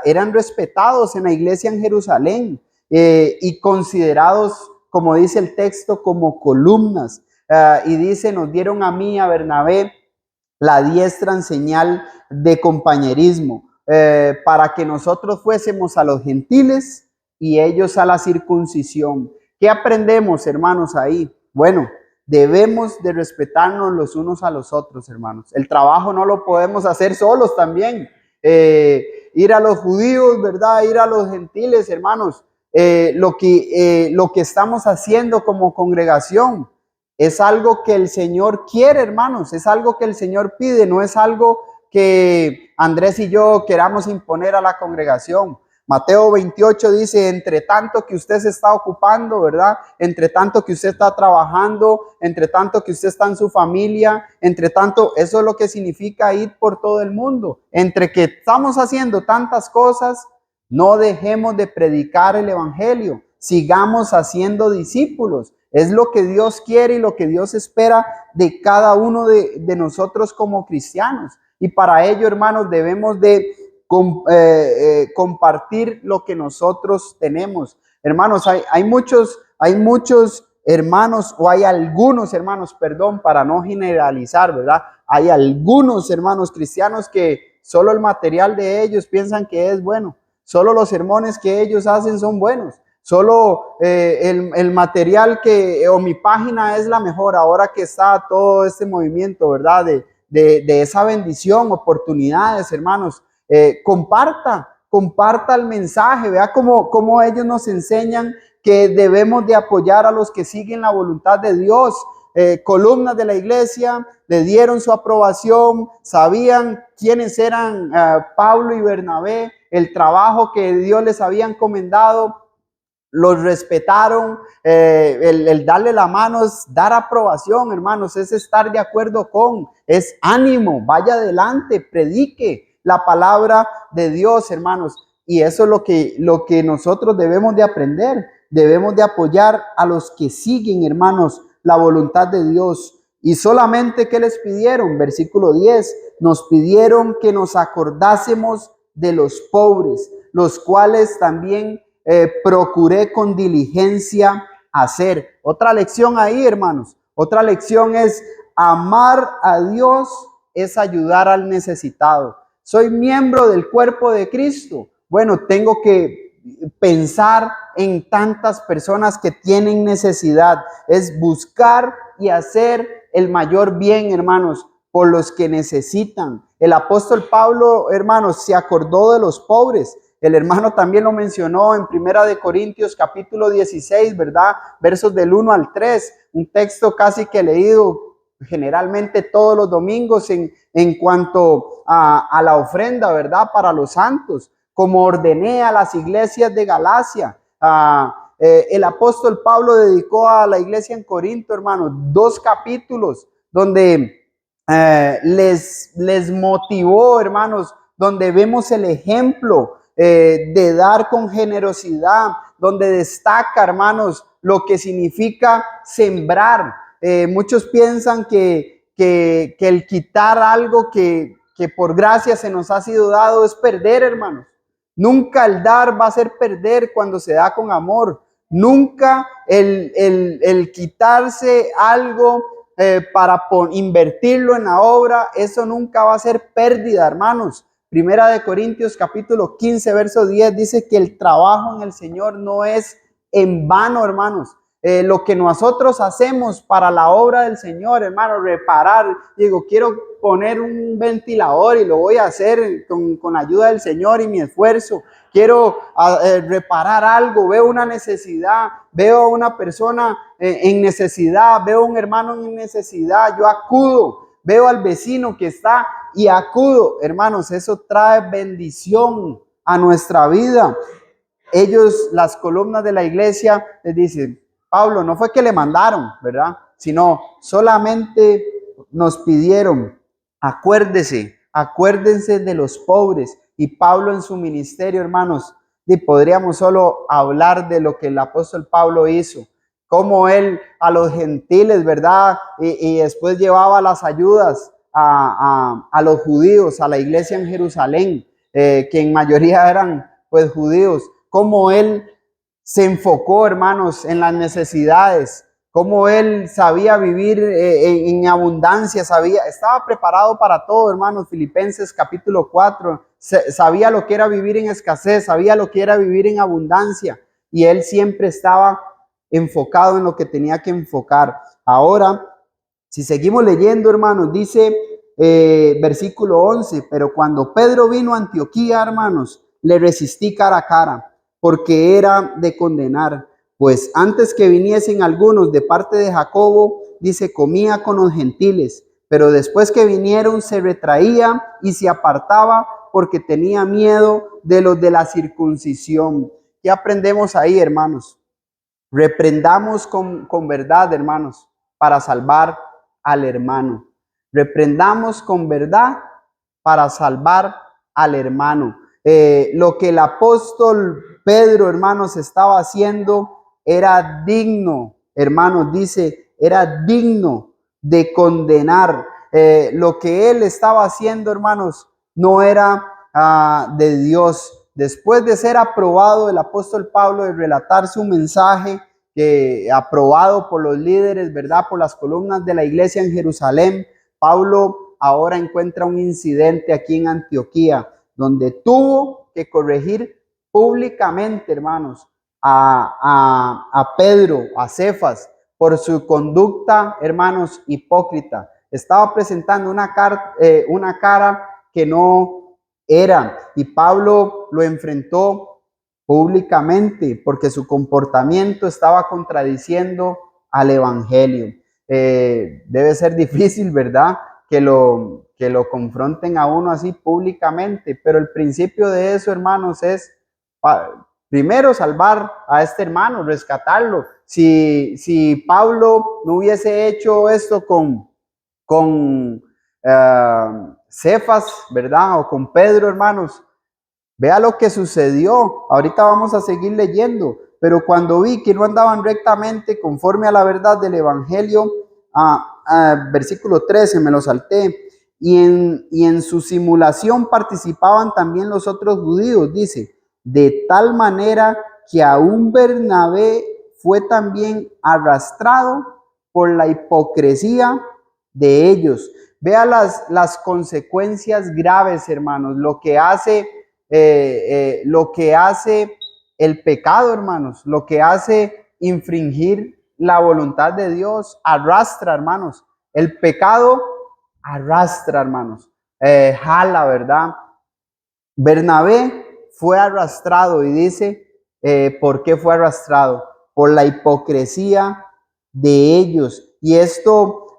eran respetados en la iglesia en Jerusalén y considerados, como dice el texto, como columnas. Y dice, nos dieron a mí, a Bernabé, la diestra en señal de compañerismo, para que nosotros fuésemos a los gentiles y ellos a la circuncisión. ¿Qué aprendemos, hermanos, ahí? Bueno, debemos de respetarnos los unos a los otros, hermanos. El trabajo no lo podemos hacer solos también. Ir a los judíos, ¿verdad? Ir a los gentiles, hermanos. Lo que estamos haciendo como congregación es algo que el Señor quiere, hermanos. Es algo que el Señor pide, no es algo que Andrés y yo queramos imponer a la congregación. Mateo 28 dice, entre tanto que usted se está ocupando, ¿verdad? Entre tanto que usted está trabajando, entre tanto que usted está en su familia, entre tanto, eso es lo que significa ir por todo el mundo. Entre que estamos haciendo tantas cosas, no dejemos de predicar el evangelio. sigamos haciendo discípulos. Es lo que Dios quiere y lo que Dios espera de cada uno de nosotros como cristianos. Y para ello, hermanos, debemos de compartir lo que nosotros tenemos. Hermanos, hay muchos hermanos, o hay algunos hermanos, perdón, para no generalizar, ¿verdad? Hay algunos hermanos cristianos que solo el material de ellos piensan que es bueno. Solo los sermones que ellos hacen son buenos. Solo el material o mi página es la mejor ahora que está todo este movimiento, ¿verdad? De esa bendición, oportunidades, hermanos. Comparta el mensaje, vea cómo ellos nos enseñan que debemos de apoyar a los que siguen la voluntad de Dios. Columnas de la iglesia le dieron su aprobación, sabían quiénes eran Pablo y Bernabé, el trabajo que Dios les había encomendado, los respetaron. El darle la mano es dar aprobación, hermanos, es estar de acuerdo es ánimo, vaya adelante, predique la palabra de Dios, hermanos. Y eso es lo que nosotros debemos de aprender. Debemos de apoyar a los que siguen, hermanos, la voluntad de Dios. Y solamente, ¿qué les pidieron? Versículo 10, nos pidieron que nos acordásemos de los pobres, los cuales también procuré con diligencia hacer. Otra lección ahí, hermanos. Otra lección es amar a Dios, es ayudar al necesitado. Soy miembro del cuerpo de Cristo. Bueno, tengo que pensar en tantas personas que tienen necesidad. Es buscar y hacer el mayor bien, hermanos, por los que necesitan. El apóstol Pablo, hermanos, se acordó de los pobres. El hermano también lo mencionó en Primera de Corintios capítulo 16, ¿verdad? Versos del 1 al 3, un texto casi que leído generalmente todos los domingos en cuanto a la ofrenda, ¿verdad? Para los santos, como ordené a las iglesias de Galacia. El apóstol Pablo dedicó a la iglesia en Corinto, hermanos, 2 capítulos donde les motivó, hermanos, donde vemos el ejemplo de dar con generosidad, donde destaca, hermanos, lo que significa sembrar. Muchos piensan que el quitar algo que por gracia se nos ha sido dado es perder, hermanos. Nunca el dar va a ser perder cuando se da con amor. Nunca el quitarse algo para invertirlo en la obra, eso nunca va a ser pérdida, hermanos. Primera de Corintios capítulo 15, verso 10 dice que el trabajo en el Señor no es en vano, hermanos. Lo que nosotros hacemos para la obra del Señor, hermano, reparar. Digo, quiero poner un ventilador y lo voy a hacer con la ayuda del Señor y mi esfuerzo. Quiero reparar algo, veo una necesidad, veo a una persona en necesidad, veo a un hermano en necesidad, yo acudo. Veo al vecino que está y acudo. Hermanos, eso trae bendición a nuestra vida. Ellos, las columnas de la iglesia, les dicen, Pablo, no fue que le mandaron, ¿verdad? Sino solamente nos pidieron, acuérdense de los pobres. Y Pablo en su ministerio, hermanos, y podríamos solo hablar de lo que el apóstol Pablo hizo. Como él a los gentiles, ¿verdad? Y después llevaba las ayudas a los judíos, a la iglesia en Jerusalén, que en mayoría eran pues judíos. Como él se enfocó, hermanos, en las necesidades, como él sabía vivir en abundancia, estaba preparado para todo, hermanos. Filipenses capítulo 4, sabía lo que era vivir en escasez, sabía lo que era vivir en abundancia, y él siempre estaba enfocado en lo que tenía que enfocar. Ahora, si seguimos leyendo, hermanos, dice versículo 11, pero cuando Pedro vino a Antioquía, hermanos, le resistí cara a cara, porque era de condenar. Pues antes que viniesen algunos de parte de Jacobo, dice, comía con los gentiles, pero después que vinieron se retraía y se apartaba porque tenía miedo de los de la circuncisión. ¿Qué aprendemos ahí, hermanos? Reprendamos con verdad, hermanos, para salvar al hermano. Reprendamos con verdad para salvar al hermano. Lo que el apóstol Pedro, hermanos, estaba haciendo era digno, hermanos, dice, era digno de condenar. Lo que él estaba haciendo, hermanos, no era de Dios. Después de ser aprobado el apóstol Pablo de relatar su mensaje, aprobado por los líderes, ¿verdad? Por las columnas de la iglesia en Jerusalén, Pablo ahora encuentra un incidente aquí en Antioquía, donde tuvo que corregir públicamente, hermanos, a Pedro, a Cefas, por su conducta, hermanos, hipócrita. Estaba presentando una cara que no era, y Pablo lo enfrentó públicamente porque su comportamiento estaba contradiciendo al evangelio. Debe ser difícil, ¿verdad? Que lo confronten a uno así públicamente, pero el principio de eso, hermanos, es primero salvar a este hermano, rescatarlo. Si Pablo no hubiese hecho esto con Cefas, ¿verdad? O con Pedro, hermanos, vea lo que sucedió. Ahorita vamos a seguir leyendo. Pero cuando vi que no andaban rectamente conforme a la verdad del evangelio, versículo 13, me lo salté. Y en su simulación participaban también los otros judíos, dice, de tal manera que aún Bernabé fue también arrastrado por la hipocresía de ellos. Vea las consecuencias graves, hermanos, lo que hace el pecado, hermanos, lo que hace infringir la voluntad de Dios, arrastra, hermanos. El pecado arrastra, hermanos, jala, ¿verdad? Bernabé fue arrastrado y dice, ¿por qué fue arrastrado? Por la hipocresía de ellos. Y esto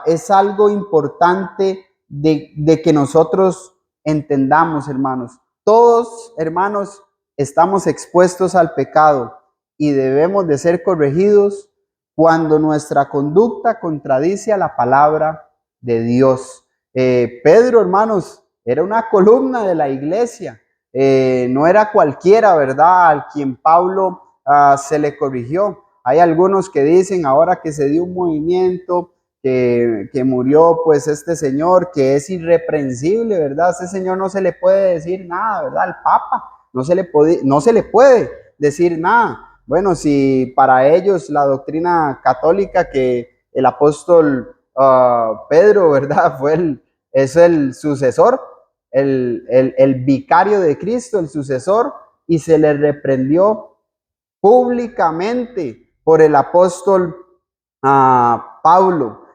es algo importante de que nosotros entendamos, hermanos. Todos, hermanos, estamos expuestos al pecado y debemos de ser corregidos cuando nuestra conducta contradice a la palabra de Dios. Pedro, hermanos, era una columna de la iglesia, no era cualquiera, ¿verdad?, al quien Pablo se le corrigió. Hay algunos que dicen ahora que se dio un movimiento, que murió pues este señor, que es irreprensible, ¿verdad? Ese señor no se le puede decir nada, ¿verdad? Al Papa no se le puede decir nada. Bueno, si para ellos la doctrina católica que el apóstol Pedro, ¿verdad?, es el sucesor, el vicario de Cristo, el sucesor, y se le reprendió públicamente por el apóstol Pablo.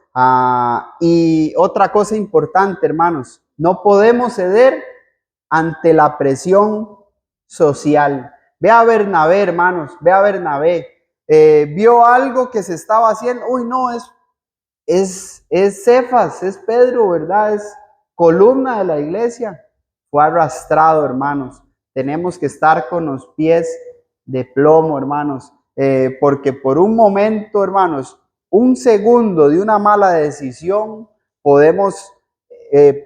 Y otra cosa importante, hermanos, no podemos ceder ante la presión social. Ve a Bernabé, hermanos, ve a Bernabé. Vio algo que se estaba haciendo. Uy, no, es Cefas, es Pedro, ¿verdad? Es columna de la iglesia. Fue arrastrado, hermanos. Tenemos que estar con los pies de plomo, hermanos, porque por un momento, hermanos, un segundo de una mala decisión, podemos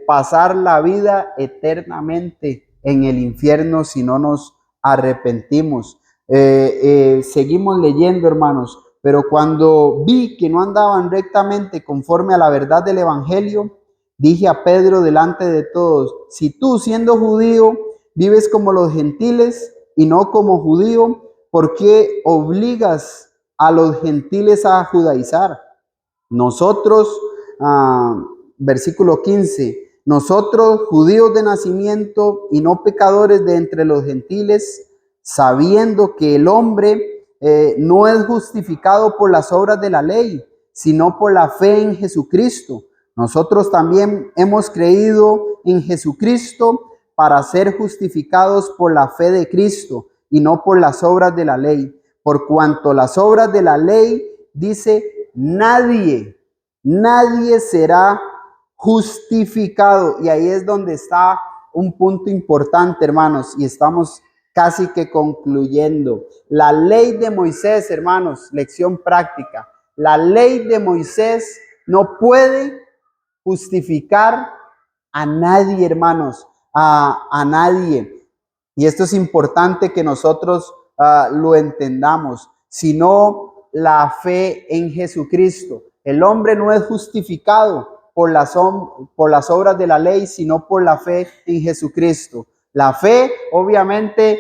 pasar la vida eternamente en el infierno si no nos arrepentimos. Seguimos leyendo, hermanos. Pero cuando vi que no andaban rectamente conforme a la verdad del evangelio, dije a Pedro delante de todos: si tú, siendo judío, vives como los gentiles y no como judío, ¿por qué obligas a los gentiles a judaizar? Nosotros, versículo 15, nosotros, judíos de nacimiento y no pecadores de entre los gentiles, sabiendo que el hombre no es justificado por las obras de la ley, sino por la fe en Jesucristo. Nosotros también hemos creído en Jesucristo para ser justificados por la fe de Cristo y no por las obras de la ley. Por cuanto las obras de la ley, dice, nadie será justificado. Y ahí es donde está un punto importante, hermanos, y estamos casi que concluyendo. La ley de Moisés, hermanos, lección práctica. La ley de Moisés no puede justificar a nadie, hermanos, a nadie. y esto es importante que nosotros lo entendamos, sino la fe en Jesucristo. El hombre no es justificado por las obras de la ley, sino por la fe en Jesucristo. La fe, obviamente,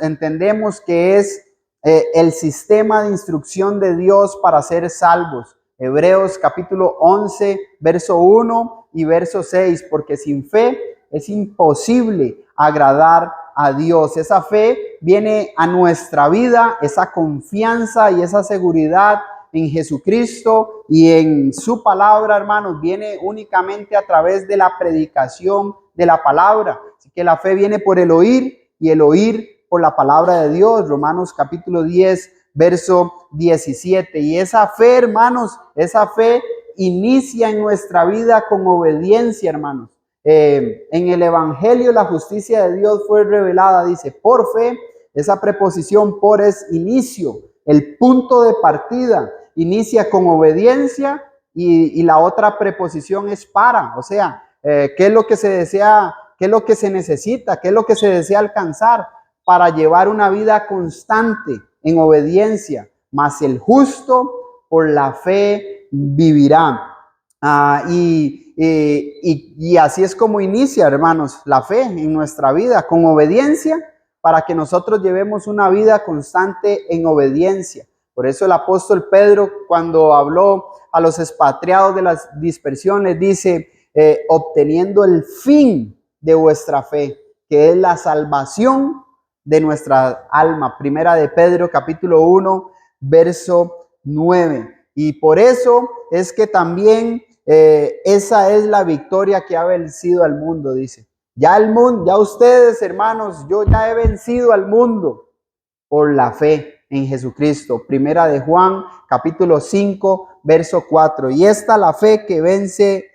entendemos que es el sistema de instrucción de Dios para ser salvos. Hebreos capítulo 11, verso 1 y verso 6, porque sin fe es imposible agradar a Dios. Esa fe viene a nuestra vida, esa confianza y esa seguridad en Jesucristo y en su palabra, hermanos, viene únicamente a través de la predicación de la palabra. Así que la fe viene por el oír y el oír por la palabra de Dios. Romanos capítulo 10, verso 17. Y esa fe, hermanos, esa fe inicia en nuestra vida con obediencia, hermanos. En el Evangelio la justicia de Dios fue revelada, dice, por fe. Esa preposición por es inicio, el punto de partida. Inicia con obediencia y la otra preposición es para. O sea, ¿qué es lo que se desea? ¿Qué es lo que se necesita? ¿Qué es lo que se desea alcanzar? Para llevar una vida constante en obediencia. Mas el justo por la fe vivirá. Y así es como inicia, hermanos, la fe en nuestra vida, con obediencia, para que nosotros llevemos una vida constante en obediencia. Por eso el apóstol Pedro, cuando habló a los expatriados de las dispersiones, dice, obteniendo el fin de vuestra fe, que es la salvación de nuestra alma. Primera de Pedro, capítulo 1, verso 9. Y por eso es que también esa es la victoria que ha vencido al mundo, dice. Ya el mundo, ya ustedes, hermanos, yo ya he vencido al mundo por la fe en Jesucristo. Primera de Juan, capítulo 5, verso 4. Y esta la fe que vence,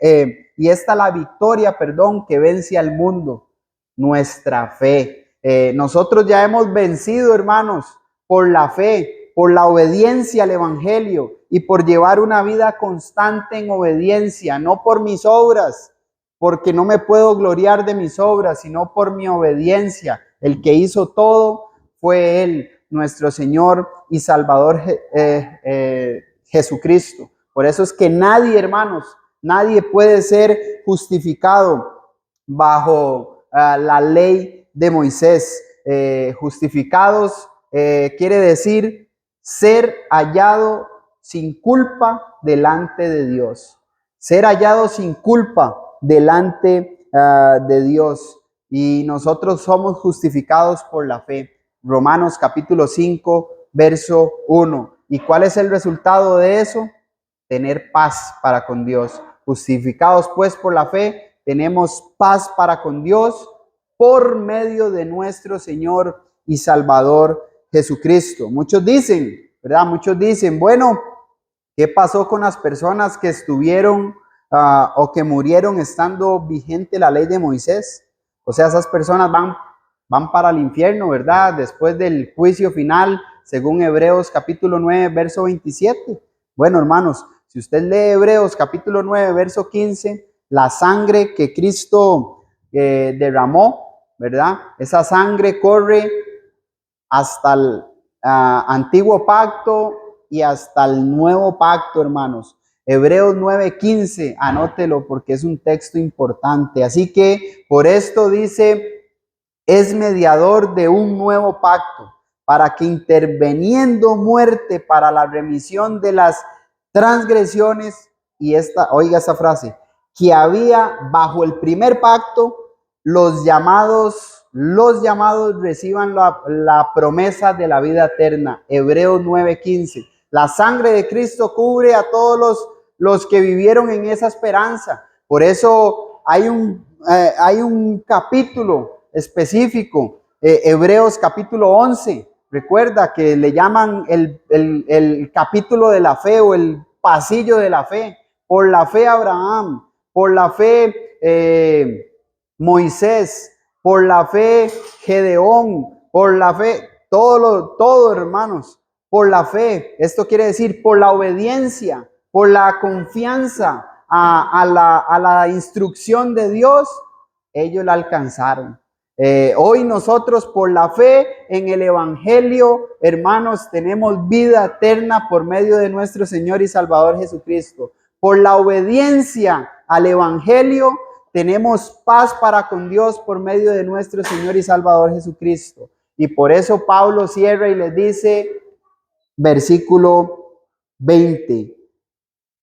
y esta la victoria, perdón, que vence al mundo, nuestra fe. Nosotros ya hemos vencido, hermanos, por la fe, por la obediencia al Evangelio y por llevar una vida constante en obediencia, no por mis obras, porque no me puedo gloriar de mis obras, sino por mi obediencia. El que hizo todo fue Él, nuestro Señor y Salvador Jesucristo. Por eso es que nadie, hermanos, nadie puede ser justificado bajo la ley de Moisés. Justificados quiere decir ser hallado sin culpa delante de Dios. Ser hallado sin culpa delante de Dios. Y nosotros somos justificados por la fe. Romanos capítulo 5, verso 1. ¿Y cuál es el resultado de eso? Tener paz para con Dios. Justificados pues por la fe, tenemos paz para con Dios por medio de nuestro Señor y Salvador Jesucristo. Muchos dicen, ¿verdad? Muchos dicen, bueno, ¿qué pasó con las personas que estuvieron o que murieron estando vigente la ley de Moisés? O sea, esas personas van para el infierno, ¿verdad? Después del juicio final, según Hebreos capítulo 9, verso 27. Bueno, hermanos, si usted lee Hebreos capítulo 9, verso 15, la sangre que Cristo derramó, ¿verdad? Esa sangre corre hasta el antiguo pacto y hasta el nuevo pacto, hermanos. Hebreos 9:15, anótelo porque es un texto importante. Así que por esto dice, es mediador de un nuevo pacto, para que interviniendo muerte para la remisión de las transgresiones, y oiga esa frase, que había bajo el primer pacto, los llamados reciban la promesa de la vida eterna. Hebreos 9:15. La sangre de Cristo cubre a todos los que vivieron en esa esperanza. Por eso hay un capítulo específico, Hebreos capítulo 11. Recuerda que le llaman el capítulo de la fe o el pasillo de la fe. Por la fe Abraham, por la fe Moisés, por la fe Gedeón, por la fe, todo hermanos, por la fe. Esto quiere decir por la obediencia, por la confianza a la instrucción de Dios, ellos la alcanzaron. Hoy nosotros por la fe en el Evangelio, hermanos, tenemos vida eterna por medio de nuestro Señor y Salvador Jesucristo. Por la obediencia al Evangelio, tenemos paz para con Dios por medio de nuestro Señor y Salvador Jesucristo. Y por eso Pablo cierra y les dice, versículo 20,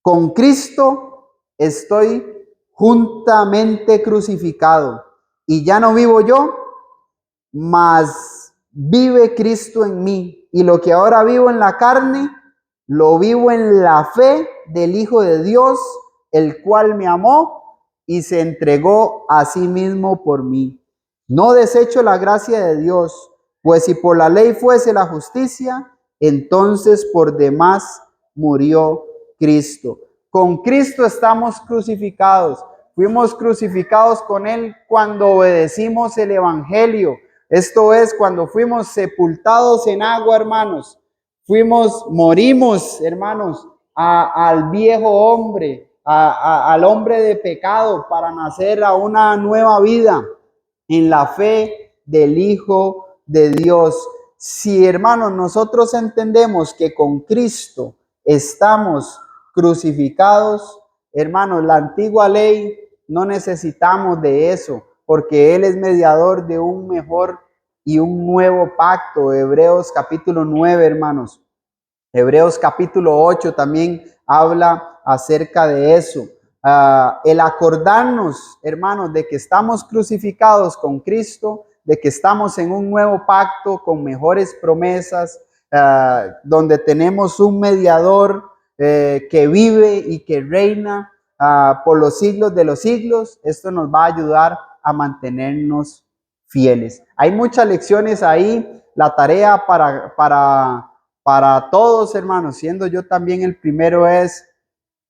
con Cristo estoy juntamente crucificado, y ya no vivo yo, mas vive Cristo en mí. Y lo que ahora vivo en la carne, lo vivo en la fe del Hijo de Dios, el cual me amó y se entregó a sí mismo por mí. No desecho la gracia de Dios, pues si por la ley fuese la justicia, entonces por demás murió Cristo. Con Cristo estamos crucificados. Fuimos crucificados con Él cuando obedecimos el Evangelio. Esto es, cuando fuimos sepultados en agua, hermanos. Morimos, hermanos, al viejo hombre, al hombre de pecado, para nacer a una nueva vida en la fe del Hijo de Dios. Si, hermanos, nosotros entendemos que con Cristo estamos crucificados, hermanos, la antigua ley no necesitamos de eso, porque Él es mediador de un mejor y un nuevo pacto. Hebreos capítulo 9, hermanos. Hebreos capítulo 8 también habla acerca de eso. El acordarnos, hermanos, de que estamos crucificados con Cristo, de que estamos en un nuevo pacto con mejores promesas, donde tenemos un mediador que vive y que reina por los siglos de los siglos. Esto nos va a ayudar a mantenernos fieles. Hay muchas lecciones ahí. La tarea para todos, hermanos, siendo yo también el primero, es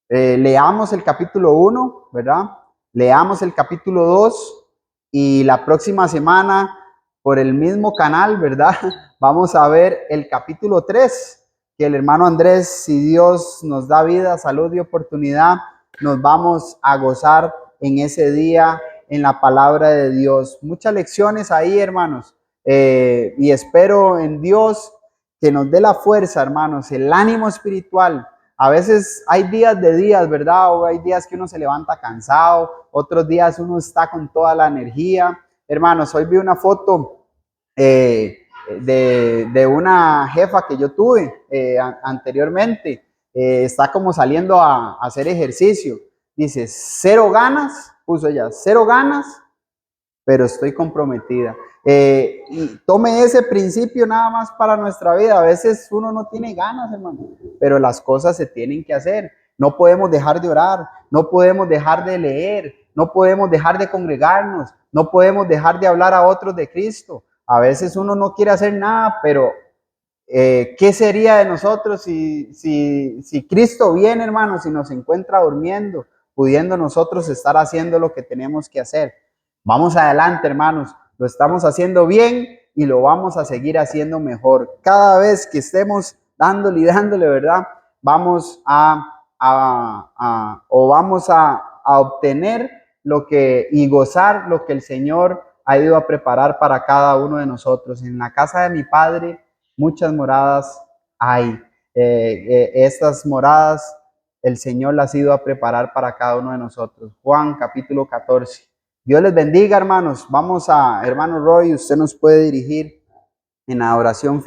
leamos el capítulo 1, ¿verdad? Leamos el capítulo 2 y la próxima semana por el mismo canal, ¿verdad? Vamos a ver el capítulo 3, que el hermano Andrés, si Dios nos da vida, salud y oportunidad, nos vamos a gozar en ese día en la palabra de Dios. Muchas lecciones ahí, hermanos, y espero en Dios que nos dé la fuerza, hermanos, el ánimo espiritual. A veces hay días de días, ¿verdad? O hay días que uno se levanta cansado, otros días uno está con toda la energía. Hermanos, hoy vi una foto de una jefa que yo tuve anteriormente. Está como saliendo a hacer ejercicio. Dice, 0 ganas, puso ella, 0 ganas, pero estoy comprometida. Y tome ese principio nada más para nuestra vida. A veces uno no tiene ganas, hermano, pero las cosas se tienen que hacer. No podemos dejar de orar, no podemos dejar de leer, no podemos dejar de congregarnos, no podemos dejar de hablar a otros de Cristo. A veces uno no quiere hacer nada, pero ¿qué sería de nosotros si Cristo viene, hermano, si nos encuentra durmiendo, pudiendo nosotros estar haciendo lo que tenemos que hacer? Vamos adelante, hermanos. Lo estamos haciendo bien y lo vamos a seguir haciendo mejor. Cada vez que estemos dándole, ¿verdad? Vamos a obtener y gozar lo que el Señor ha ido a preparar para cada uno de nosotros. En la casa de mi Padre muchas moradas hay. Estas moradas el Señor las ha ido a preparar para cada uno de nosotros. Juan capítulo 14. Dios les bendiga, hermanos. Vamos hermano Roy, usted nos puede dirigir en la oración final.